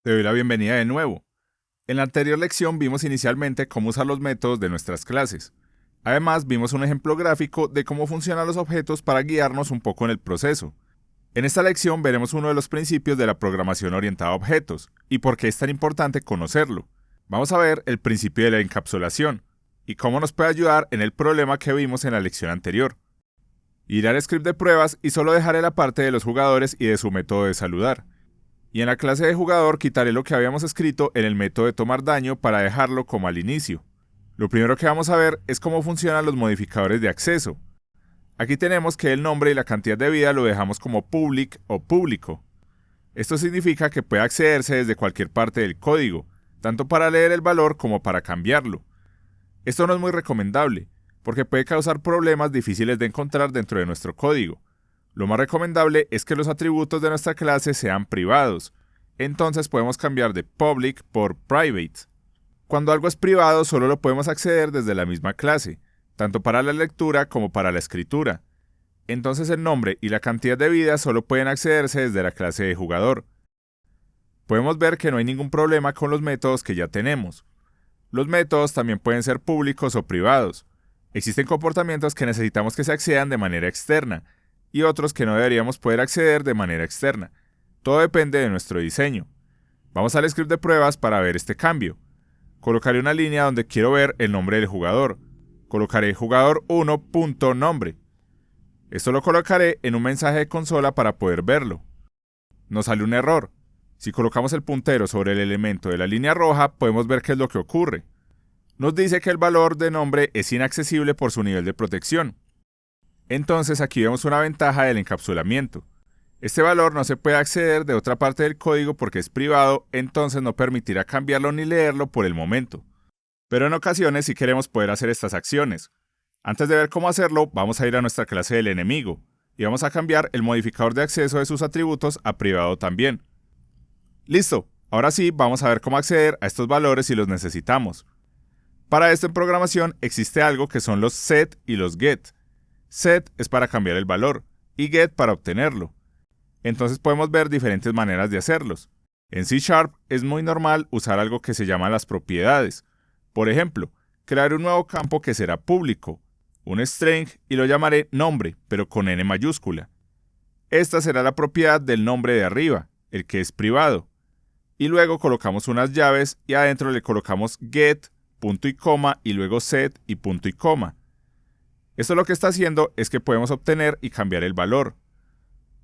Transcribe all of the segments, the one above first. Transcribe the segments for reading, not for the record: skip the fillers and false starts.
Te doy la bienvenida de nuevo. En la anterior lección vimos inicialmente cómo usar los métodos de nuestras clases. Además, vimos un ejemplo gráfico de cómo funcionan los objetos para guiarnos un poco en el proceso. En esta lección veremos uno de los principios de la programación orientada a objetos y por qué es tan importante conocerlo. Vamos a ver el principio de la encapsulación y cómo nos puede ayudar en el problema que vimos en la lección anterior. Ir al script de pruebas y solo dejaré la parte de los jugadores y de su método de saludar. Y en la clase de jugador quitaré lo que habíamos escrito en el método de tomar daño para dejarlo como al inicio. Lo primero que vamos a ver es cómo funcionan los modificadores de acceso. Aquí tenemos que el nombre y la cantidad de vida lo dejamos como public o público. Esto significa que puede accederse desde cualquier parte del código, tanto para leer el valor como para cambiarlo. Esto no es muy recomendable, porque puede causar problemas difíciles de encontrar dentro de nuestro código. Lo más recomendable es que los atributos de nuestra clase sean privados. Entonces podemos cambiar de public por private. Cuando algo es privado, solo lo podemos acceder desde la misma clase, tanto para la lectura como para la escritura. Entonces el nombre y la cantidad de vida solo pueden accederse desde la clase de jugador. Podemos ver que no hay ningún problema con los métodos que ya tenemos. Los métodos también pueden ser públicos o privados. Existen comportamientos que necesitamos que se accedan de manera externa, y otros que no deberíamos poder acceder de manera externa. Todo depende de nuestro diseño. Vamos al script de pruebas para ver este cambio. Colocaré una línea donde quiero ver el nombre del jugador. Colocaré jugador1.nombre. Esto lo colocaré en un mensaje de consola para poder verlo. Nos sale un error. Si colocamos el puntero sobre el elemento de la línea roja, podemos ver qué es lo que ocurre. Nos dice que el valor de nombre es inaccesible por su nivel de protección. Entonces aquí vemos una ventaja del encapsulamiento. Este valor no se puede acceder de otra parte del código porque es privado, entonces no permitirá cambiarlo ni leerlo por el momento. Pero en ocasiones sí queremos poder hacer estas acciones. Antes de ver cómo hacerlo, vamos a ir a nuestra clase del enemigo, y vamos a cambiar el modificador de acceso de sus atributos a privado también. ¡Listo! Ahora sí, vamos a ver cómo acceder a estos valores si los necesitamos. Para esto en programación existe algo que son los set y los get. Set es para cambiar el valor y get para obtenerlo. Entonces podemos ver diferentes maneras de hacerlos. En C# es muy normal usar algo que se llama las propiedades. Por ejemplo, crear un nuevo campo que será público, un string y lo llamaré nombre, pero con N mayúscula. Esta será la propiedad del nombre de arriba, el que es privado. Y luego colocamos unas llaves y adentro le colocamos get, punto y coma y luego set y punto y coma. Esto lo que está haciendo es que podemos obtener y cambiar el valor.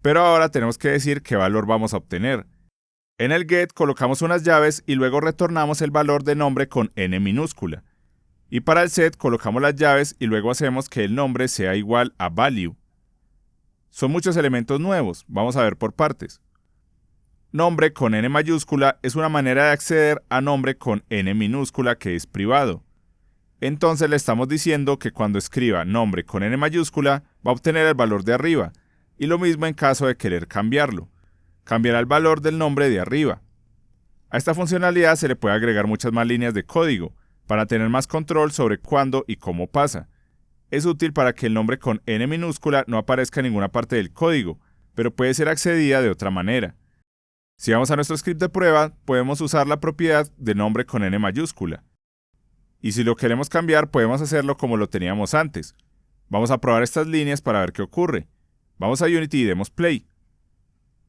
Pero ahora tenemos que decir qué valor vamos a obtener. En el get colocamos unas llaves y luego retornamos el valor de nombre con N minúscula. Y para el set colocamos las llaves y luego hacemos que el nombre sea igual a value. Son muchos elementos nuevos, vamos a ver por partes. Nombre con N mayúscula es una manera de acceder a nombre con N minúscula que es privado. Entonces le estamos diciendo que cuando escriba nombre con N mayúscula va a obtener el valor de arriba, y lo mismo en caso de querer cambiarlo. Cambiará el valor del nombre de arriba. A esta funcionalidad se le puede agregar muchas más líneas de código, para tener más control sobre cuándo y cómo pasa. Es útil para que el nombre con N minúscula no aparezca en ninguna parte del código, pero puede ser accedida de otra manera. Si vamos a nuestro script de prueba, podemos usar la propiedad de nombre con N mayúscula. Y si lo queremos cambiar, podemos hacerlo como lo teníamos antes. Vamos a probar estas líneas para ver qué ocurre. Vamos a Unity y demos play.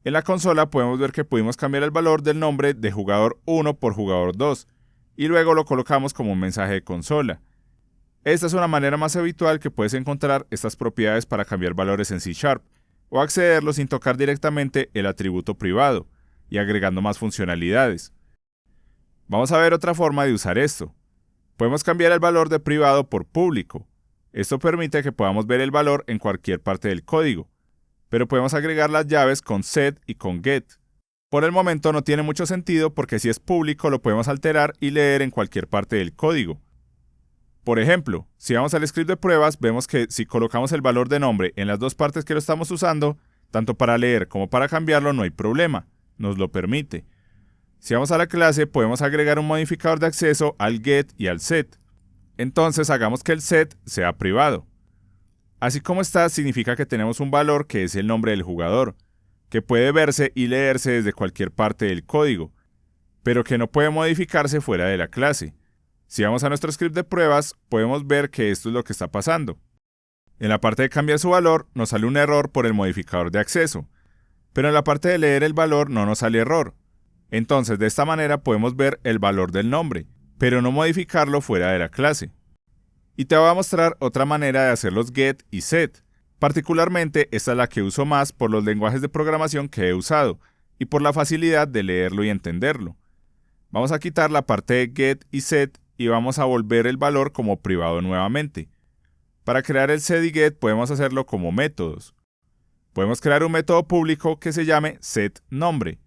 En la consola podemos ver que pudimos cambiar el valor del nombre de jugador 1 por jugador 2, y luego lo colocamos como un mensaje de consola. Esta es una manera más habitual que puedes encontrar estas propiedades para cambiar valores en C#, o accederlos sin tocar directamente el atributo privado, y agregando más funcionalidades. Vamos a ver otra forma de usar esto. Podemos cambiar el valor de privado por público. Esto permite que podamos ver el valor en cualquier parte del código, pero podemos agregar las llaves con set y con get. Por el momento no tiene mucho sentido porque si es público lo podemos alterar y leer en cualquier parte del código. Por ejemplo, si vamos al script de pruebas, vemos que si colocamos el valor de nombre en las dos partes que lo estamos usando, tanto para leer como para cambiarlo no hay problema, nos lo permite. Si vamos a la clase, podemos agregar un modificador de acceso al get y al set. Entonces hagamos que el set sea privado. Así como está, significa que tenemos un valor que es el nombre del jugador, que puede verse y leerse desde cualquier parte del código. pero que no puede modificarse fuera de la clase. Si vamos a nuestro script de pruebas, podemos ver que esto es lo que está pasando. En la parte de cambiar su valor, nos sale un error por el modificador de acceso, pero en la parte de leer el valor no nos sale error. Entonces, de esta manera podemos ver el valor del nombre, pero no modificarlo fuera de la clase. Y te voy a mostrar otra manera de hacer los get y set. Particularmente, esta es la que uso más por los lenguajes de programación que he usado y por la facilidad de leerlo y entenderlo. Vamos a quitar la parte de get y set y vamos a volver el valor como privado nuevamente. Para crear el set y get podemos hacerlo como métodos. Podemos crear un método público que se llame setNombre.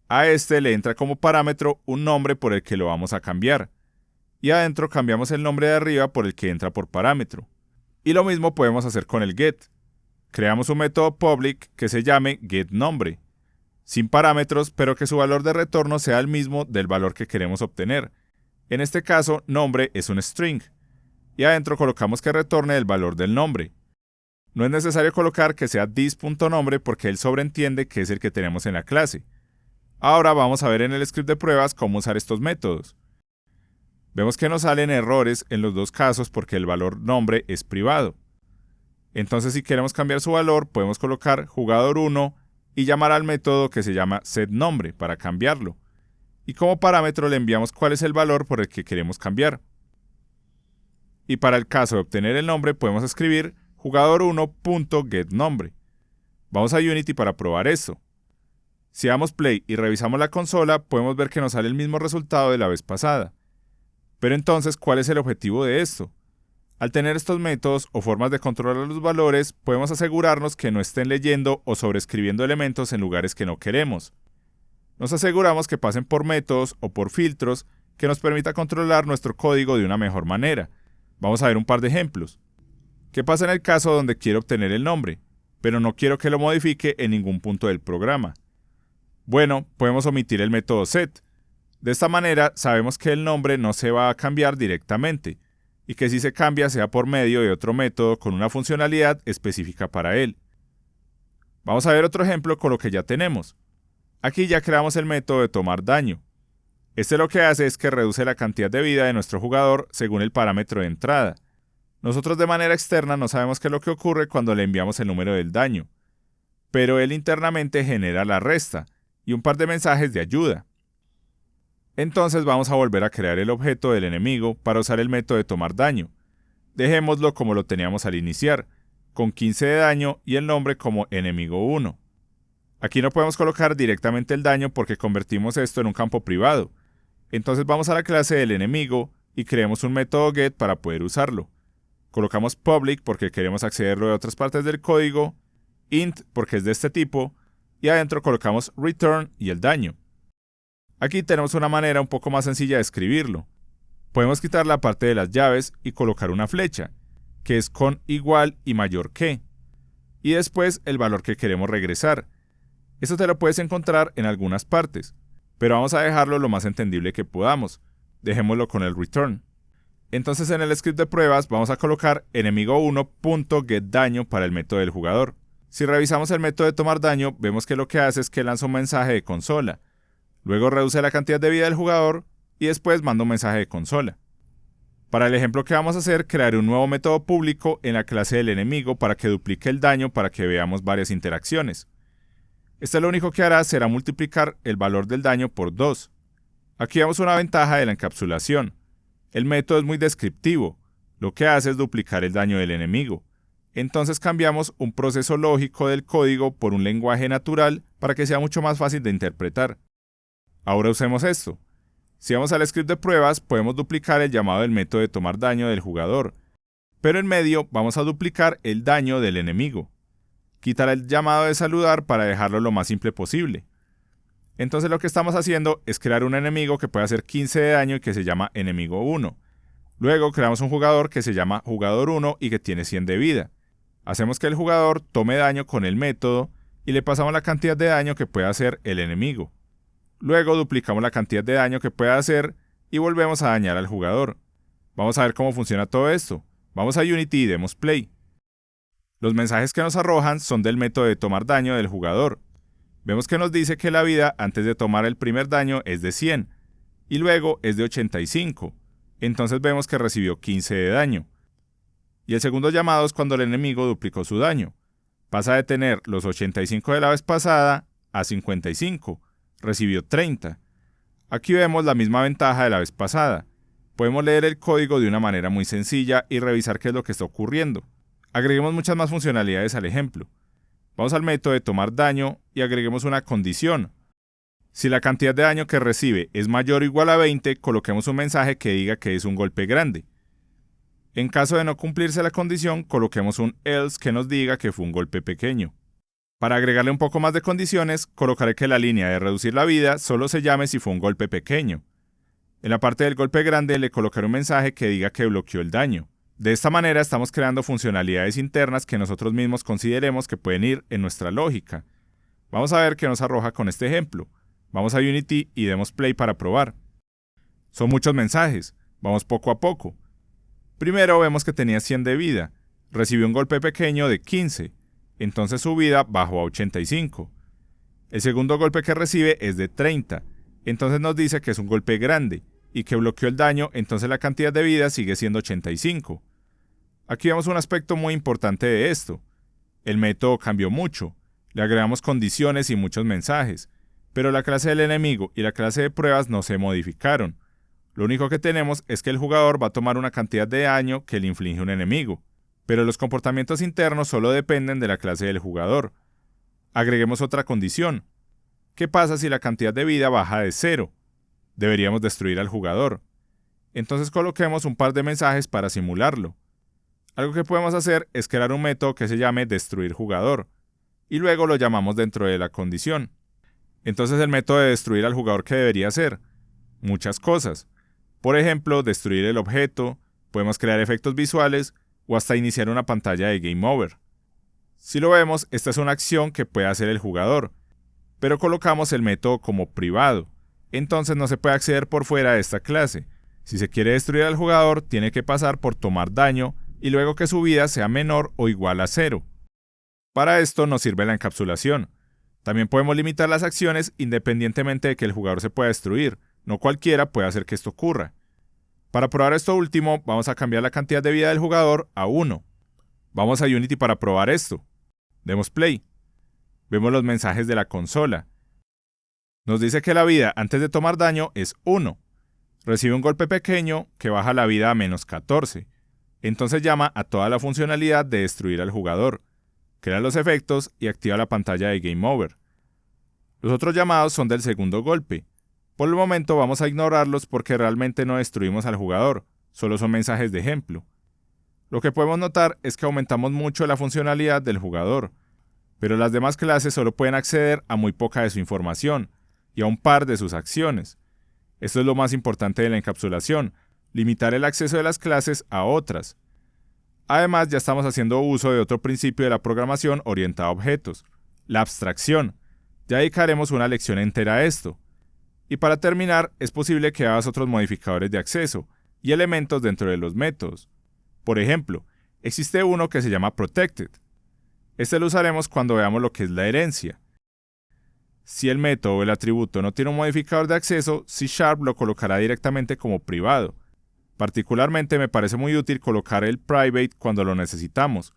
A este le entra como parámetro un nombre por el que lo vamos a cambiar. Y adentro cambiamos el nombre de arriba por el que entra por parámetro. Y lo mismo podemos hacer con el get. Creamos un método public que se llame getNombre, sin parámetros, pero que su valor de retorno sea el mismo del valor que queremos obtener. En este caso, nombre es un string. Y adentro colocamos que retorne el valor del nombre. No es necesario colocar que sea this.nombre porque él sobreentiende que es el que tenemos en la clase. Ahora vamos a ver en el script de pruebas cómo usar estos métodos. Vemos que nos salen errores en los dos casos porque el valor nombre es privado. Entonces, si queremos cambiar su valor, podemos colocar jugador1 y llamar al método que se llama setNombre para cambiarlo. Y como parámetro le enviamos cuál es el valor por el que queremos cambiar. Y para el caso de obtener el nombre, podemos escribir jugador1.getNombre. Vamos a Unity para probar esto. Si damos play y revisamos la consola, podemos ver que nos sale el mismo resultado de la vez pasada. Pero entonces, ¿cuál es el objetivo de esto? Al tener estos métodos o formas de controlar los valores, podemos asegurarnos que no estén leyendo o sobreescribiendo elementos en lugares que no queremos. Nos aseguramos que pasen por métodos o por filtros que nos permita controlar nuestro código de una mejor manera. Vamos a ver un par de ejemplos. ¿Qué pasa en el caso donde quiero obtener el nombre, pero no quiero que lo modifique en ningún punto del programa? Bueno, podemos omitir el método set. De esta manera sabemos que el nombre no se va a cambiar directamente, y que si se cambia sea por medio de otro método con una funcionalidad específica para él. Vamos a ver otro ejemplo con lo que ya tenemos. Aquí ya creamos el método de tomar daño. Este lo que hace es que reduce la cantidad de vida de nuestro jugador según el parámetro de entrada. Nosotros de manera externa no sabemos qué es lo que ocurre cuando le enviamos el número del daño, pero él internamente genera la resta y un par de mensajes de ayuda. Entonces vamos a volver a crear el objeto del enemigo para usar el método de tomar daño. Dejémoslo como lo teníamos al iniciar, con 15 de daño y el nombre como enemigo1. Aquí no podemos colocar directamente el daño porque convertimos esto en un campo privado. Entonces vamos a la clase del enemigo y creemos un método get para poder usarlo. Colocamos public porque queremos accederlo de otras partes del código, int porque es de este tipo, y adentro colocamos return y el daño. Aquí tenemos una manera un poco más sencilla de escribirlo. Podemos quitar la parte de las llaves y colocar una flecha, que es con igual y mayor que, y después el valor que queremos regresar. Esto te lo puedes encontrar en algunas partes, pero vamos a dejarlo lo más entendible que podamos. Dejémoslo con el return. Entonces en el script de pruebas vamos a colocar enemigo1.getDaño para el método del jugador. Si revisamos el método de tomar daño, vemos que lo que hace es que lanza un mensaje de consola. Luego reduce la cantidad de vida del jugador y después manda un mensaje de consola. Para el ejemplo que vamos a hacer, crearé un nuevo método público en la clase del enemigo para que duplique el daño para que veamos varias interacciones. Este lo único que hará será multiplicar el valor del daño por 2. Aquí vemos una ventaja de la encapsulación. El método es muy descriptivo. Lo que hace es duplicar el daño del enemigo. Entonces cambiamos un proceso lógico del código por un lenguaje natural para que sea mucho más fácil de interpretar. Ahora usemos esto. Si vamos al script de pruebas, podemos duplicar el llamado del método de tomar daño del jugador, pero en medio vamos a duplicar el daño del enemigo. Quitar el llamado de saludar para dejarlo lo más simple posible. Entonces lo que estamos haciendo es crear un enemigo que puede hacer 15 de daño y que se llama enemigo1. Luego creamos un jugador que se llama jugador1 y que tiene 100 de vida. Hacemos que el jugador tome daño con el método y le pasamos la cantidad de daño que puede hacer el enemigo. Luego duplicamos la cantidad de daño que puede hacer y volvemos a dañar al jugador. Vamos a ver cómo funciona todo esto. Vamos a Unity y demos play. Los mensajes que nos arrojan son del método de tomar daño del jugador. Vemos que nos dice que la vida antes de tomar el primer daño es de 100 y luego es de 85. Entonces vemos que recibió 15 de daño. Y el segundo llamado es cuando el enemigo duplicó su daño. Pasa de tener los 85 de la vez pasada a 55. Recibió 30. Aquí vemos la misma ventaja de la vez pasada. Podemos leer el código de una manera muy sencilla y revisar qué es lo que está ocurriendo. Agreguemos muchas más funcionalidades al ejemplo. Vamos al método de tomar daño y agreguemos una condición. Si la cantidad de daño que recibe es mayor o igual a 20, coloquemos un mensaje que diga que es un golpe grande. En caso de no cumplirse la condición, coloquemos un else que nos diga que fue un golpe pequeño. Para agregarle un poco más de condiciones, colocaré que la línea de reducir la vida solo se llame si fue un golpe pequeño. En la parte del golpe grande le colocaré un mensaje que diga que bloqueó el daño. De esta manera estamos creando funcionalidades internas que nosotros mismos consideremos que pueden ir en nuestra lógica. Vamos a ver qué nos arroja con este ejemplo. Vamos a Unity y demos play para probar. Son muchos mensajes. Vamos poco a poco. Primero vemos que tenía 100 de vida. Recibió un golpe pequeño de 15. Entonces su vida bajó a 85. El segundo golpe que recibe es de 30. Entonces nos dice que es un golpe grande y que bloqueó el daño, entonces la cantidad de vida sigue siendo 85. Aquí vemos un aspecto muy importante de esto. El método cambió mucho. Le agregamos condiciones y muchos mensajes, pero la clase del enemigo y la clase de pruebas no se modificaron. Lo único que tenemos es que el jugador va a tomar una cantidad de daño que le inflige un enemigo, pero los comportamientos internos solo dependen de la clase del jugador. Agreguemos otra condición. ¿Qué pasa si la cantidad de vida baja de 0? Deberíamos destruir al jugador. Entonces coloquemos un par de mensajes para simularlo. Algo que podemos hacer es crear un método que se llame destruir jugador, y luego lo llamamos dentro de la condición. Entonces el método de destruir al jugador, ¿qué debería hacer? Muchas cosas. Por ejemplo, destruir el objeto, podemos crear efectos visuales o hasta iniciar una pantalla de Game Over. Si lo vemos, esta es una acción que puede hacer el jugador, pero colocamos el método como privado, entonces no se puede acceder por fuera de esta clase. Si se quiere destruir al jugador, tiene que pasar por tomar daño y luego que su vida sea menor o igual a 0. Para esto nos sirve la encapsulación. También podemos limitar las acciones independientemente de que el jugador se pueda destruir. No cualquiera puede hacer que esto ocurra. Para probar esto último, vamos a cambiar la cantidad de vida del jugador a 1. Vamos a Unity para probar esto. Demos play. Vemos los mensajes de la consola. Nos dice que la vida antes de tomar daño es 1. Recibe un golpe pequeño que baja la vida a menos 14. Entonces llama a toda la funcionalidad de destruir al jugador. Crea los efectos y activa la pantalla de Game Over. Los otros llamados son del segundo golpe. Por el momento vamos a ignorarlos porque realmente no destruimos al jugador, solo son mensajes de ejemplo. Lo que podemos notar es que aumentamos mucho la funcionalidad del jugador, pero las demás clases solo pueden acceder a muy poca de su información y a un par de sus acciones. Esto es lo más importante de la encapsulación, limitar el acceso de las clases a otras. Además, ya estamos haciendo uso de otro principio de la programación orientada a objetos, la abstracción. Ya dedicaremos una lección entera a esto. Y para terminar, es posible que hagas otros modificadores de acceso y elementos dentro de los métodos. Por ejemplo, existe uno que se llama Protected. Este lo usaremos cuando veamos lo que es la herencia. Si el método o el atributo no tiene un modificador de acceso, C# lo colocará directamente como privado. Particularmente me parece muy útil colocar el private cuando lo necesitamos.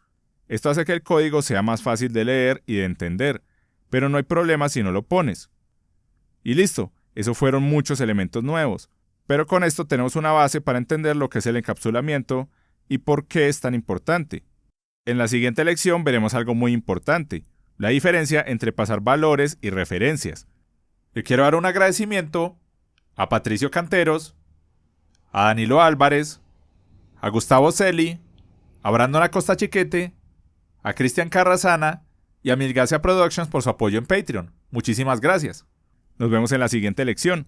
Esto hace que el código sea más fácil de leer y de entender, pero no hay problema si no lo pones. Y listo, esos fueron muchos elementos nuevos, pero con esto tenemos una base para entender lo que es el encapsulamiento y por qué es tan importante. En la siguiente lección veremos algo muy importante, la diferencia entre pasar valores y referencias. Le quiero dar un agradecimiento a Patricio Canteros, a Danilo Álvarez, a Gustavo Celi, a Brandon Acosta Chiquete, a Cristian Carrasana y a Milgacia Productions por su apoyo en Patreon. Muchísimas gracias. Nos vemos en la siguiente lección.